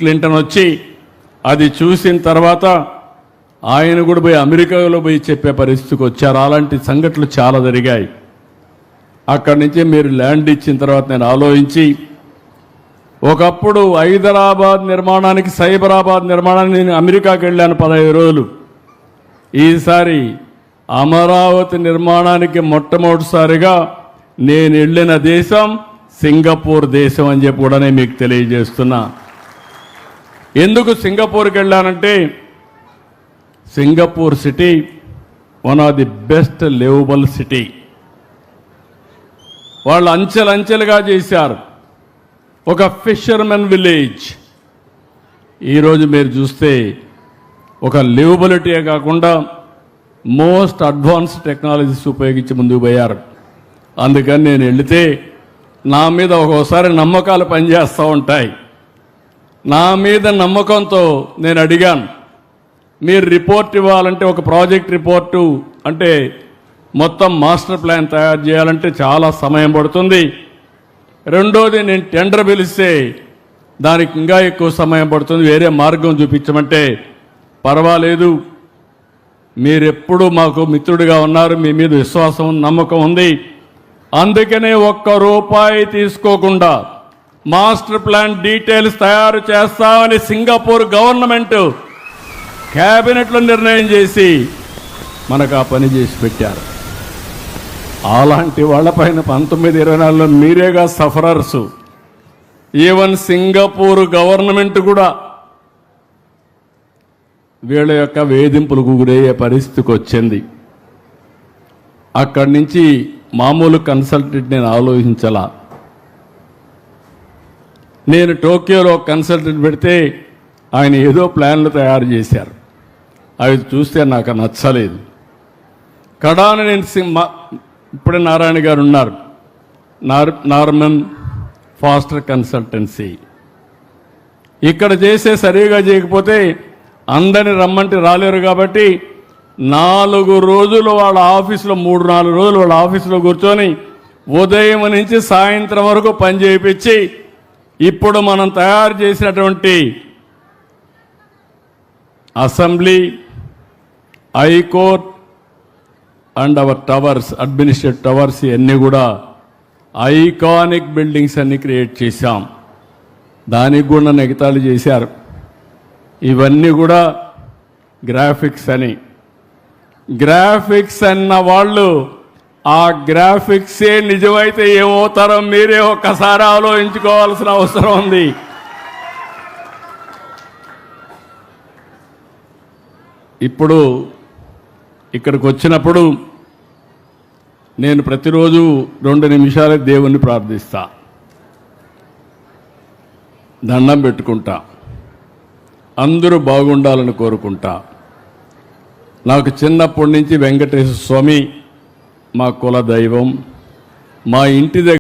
Clinton వచ్చి అది చూసిన తర్వాత ఆయన కూడా పోయి అమెరికాలో పోయి చెప్పే పరిస్థితికి వచ్చారు. అలాంటి సంఘటనలు చాలా జరిగాయి. అక్కడి నుంచి మీరు ల్యాండ్ ఇచ్చిన తర్వాత నేను ఆలోచించి ఒకప్పుడు హైదరాబాద్ నిర్మాణానికి సైబరాబాద్ నిర్మాణానికి నేను అమెరికాకి వెళ్ళాను 15 రోజులు. ఈసారి అమరావతి నిర్మాణానికి మొట్టమొదటిసారిగా నేను వెళ్ళిన దేశం సింగపూర్ దేశం అని చెప్పి కూడా నేను మీకు తెలియజేస్తున్నా. ఎందుకు సింగపూర్కి వెళ్ళానంటే Singapore city one of the best livable city. వాళ్ళు అంచెలంచెలుగా చేశారు. ఒక ఫిషర్మెన్ విలేజ్. ఈరోజు మీరు చూస్తే ఒక లివబిలిటీయే కాకుండా మోస్ట్ అడ్వాన్స్డ్ టెక్నాలజీస్ ఉపయోగించి ముందుకు పోయారు. అందుకని నేను వెళితే నా మీద ఒక్కోసారి నమ్మకాలు పనిచేస్తూ ఉంటాయి. నా మీద నమ్మకంతో నేను అడిగాను, మీరు రిపోర్ట్ ఇవ్వాలంటే ఒక ప్రాజెక్ట్ రిపోర్టు అంటే మొత్తం మాస్టర్ ప్లాన్ తయారు చేయాలంటే చాలా సమయం పడుతుంది. రెండోది నేను టెండర్ పిలిస్తే దానికి ఇంకా ఎక్కువ సమయం పడుతుంది, వేరే మార్గం చూపించమంటే పర్వాలేదు, మీరెప్పుడు మాకు మిత్రుడిగా ఉన్నారు, మీ మీద విశ్వాసం నమ్మకం ఉంది, అందుకనే ఒక్క రూపాయి తీసుకోకుండా మాస్టర్ ప్లాన్ డీటెయిల్స్ తయారు చేస్తామని సింగపూర్ గవర్నమెంట్ క్యాబినెట్లో నిర్ణయం చేసి మనకు ఆ పని చేసి పెట్టారు. అలాంటి వాళ్ళపైన 1924లో మీరేగా సఫరర్స్. ఈవెన్ సింగపూర్ గవర్నమెంట్ కూడా వీళ్ళ యొక్క వేధింపులకు గురయ్యే పరిస్థితికి వచ్చింది. అక్కడి నుంచి మామూలు కన్సల్టెంట్ నేను ఆలోచించాల. నేను టోక్యోలో కన్సల్టెంట్ పెడితే ఆయన ఏదో ప్లాన్లు తయారు చేశారు. అవి చూస్తే నాకు నచ్చలేదు. కడాన నేను ఇప్పుడే నారాయణ గారు ఉన్నారు, నార్మన్ ఫాస్టర్ కన్సల్టెన్సీ. ఇక్కడ చేసే సరిగా చేయకపోతే అందరిని రమ్మంటే రాలేరు కాబట్టి 4 రోజులు వాళ్ళ ఆఫీసులో 3-4 రోజులు వాళ్ళ ఆఫీసులో కూర్చొని ఉదయం నుంచి సాయంత్రం వరకు పని చేయించి ఇప్పుడు మనం తయారు చేసినటువంటి assembly, high court and hour towers, administrative towers ఇవన్నీ కూడా ఐకానిక్ బిల్డింగ్స్ అన్ని క్రియేట్ చేశాం. దానికి కూడా నన్ను ఎగతాళి చేశారు. ఇవన్నీ కూడా గ్రాఫిక్స్ అని. గ్రాఫిక్స్ అన్న వాళ్ళు ఆ గ్రాఫిక్సే నిజమైతే ఏమవుతారో మీరే ఒక్కసారి ఆలోచించుకోవాల్సిన అవసరం ఉంది. ఇప్పుడు ఇక్కడికి వచ్చినప్పుడు నేను ప్రతిరోజు 2 నిమిషాలే దేవుణ్ణి ప్రార్థిస్తా, దండం పెట్టుకుంటా, అందరూ బాగుండాలని కోరుకుంటా. నాకు చిన్నప్పటి నుంచి వెంకటేశ్వర స్వామి మా కుల దైవం. మా ఇంటి దగ్గర